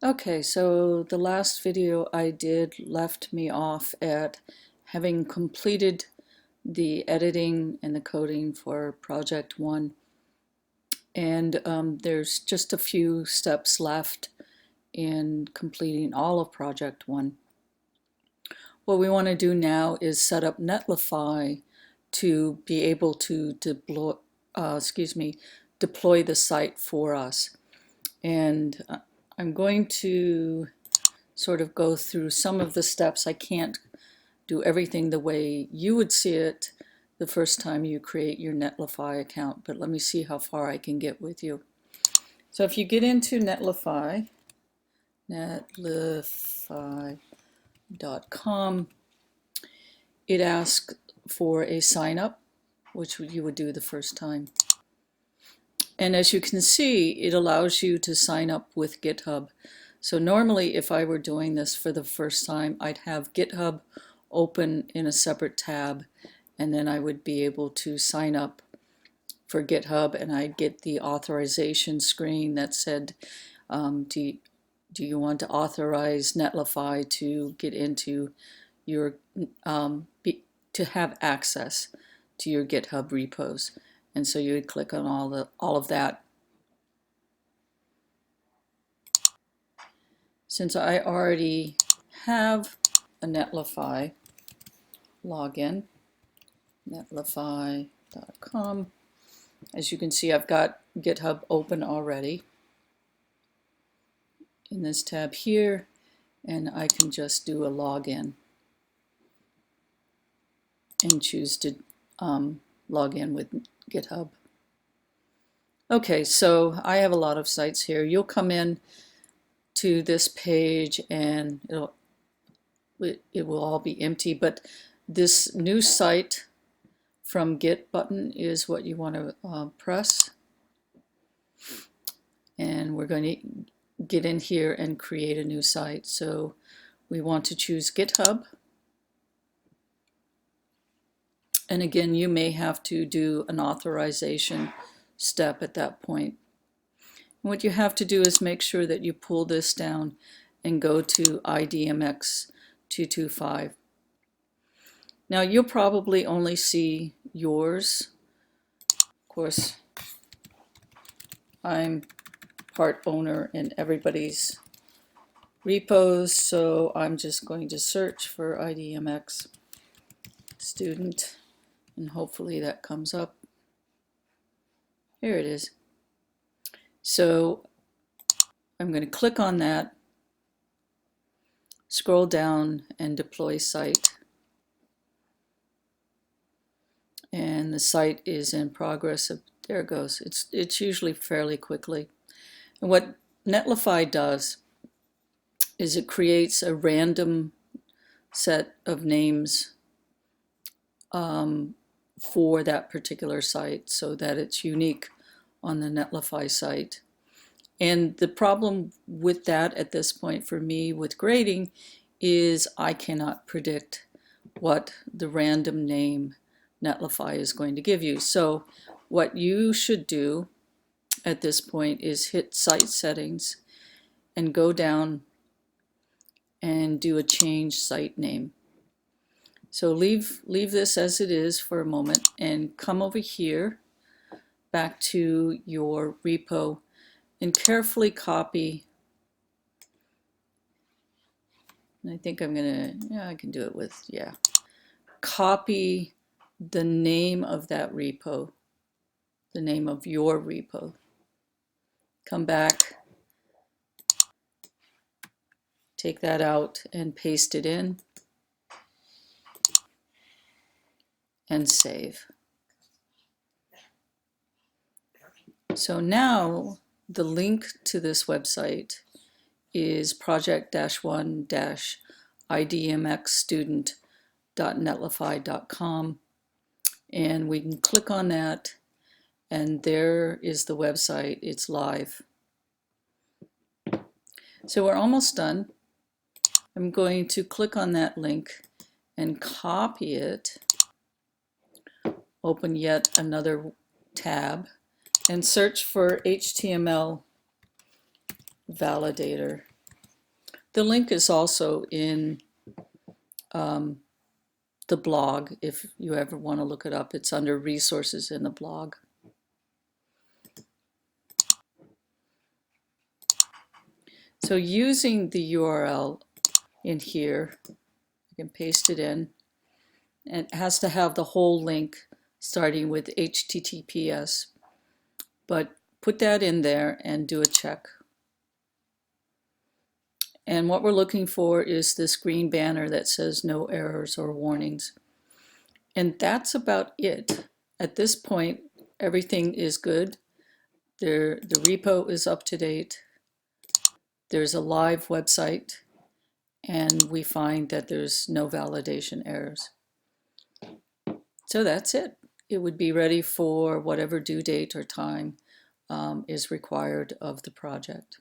Okay, so the last video I did left me off at having completed the editing and the coding for project 1, and there's just a few steps left in completing all of project 1. What we want to do now is set up Netlify to be able to deploy the site for us. And I'm going to sort of go through some of the steps. I can't do everything the way you would see it the first time you create your Netlify account, but let me see how far I can get with you. So if you get into Netlify, netlify.com, it asks for a sign up, which you would do the first time. And as you can see, it allows you to sign up with GitHub. So normally, if I were doing this for the first time, I'd have GitHub open in a separate tab, and then I would be able to sign up for GitHub, and I'd get the authorization screen that said, do you want to authorize Netlify to get into your, to have access to your GitHub repos? And so you would click on all of that. Since I already have a Netlify login, netlify.com, as you can see, I've got GitHub open already in this tab here, and I can just do a login and choose to log in with GitHub. Okay, so I have a lot of sites here. You'll come in to this page and it will all be empty, but this new site from Git button is what you want to press. And we're going to get in here and create a new site. So we want to choose GitHub. And again, you may have to do an authorization step at that point. And what you have to do is make sure that you pull this down and go to IDMX 225. Now you'll probably only see yours. Of course, I'm part owner in everybody's repos, so I'm just going to search for IDMX student, and hopefully that comes up. Here it is. So I'm going to click on that, scroll down, and deploy site. And the site is in progress. There it goes. It's usually fairly quickly. And what Netlify does is it creates a random set of names for that particular site so that it's unique on the Netlify site. And the problem with that at this point for me with grading is I cannot predict what the random name Netlify is going to give you. So what you should do at this point is hit Site Settings and go down and do a change site name. So leave this as it is for a moment and come over here back to your repo and carefully copy. And I think I'm gonna, I can do it with, copy the name of that repo, the name of your repo. Come back, take that out and paste it in and save. So now the link to this website is project-1-idmxstudent.netlify.com, and we can click on that, and there is the website. It's live. So we're almost done. I'm going to click on that link and copy it, open yet another tab, and search for HTML validator The link is also in the blog. If you ever want to look it up, it's under resources in the blog. So using the URL in here, I can paste it in, and it has to have the whole link starting with HTTPS, but put that in there and do a check. And what we're looking for is this green banner that says no errors or warnings. And that's about it. At this point, everything is good. The repo is up to date. There's a live website, and we find that there's no validation errors. So that's it. It would be ready for whatever due date or time is required of the project.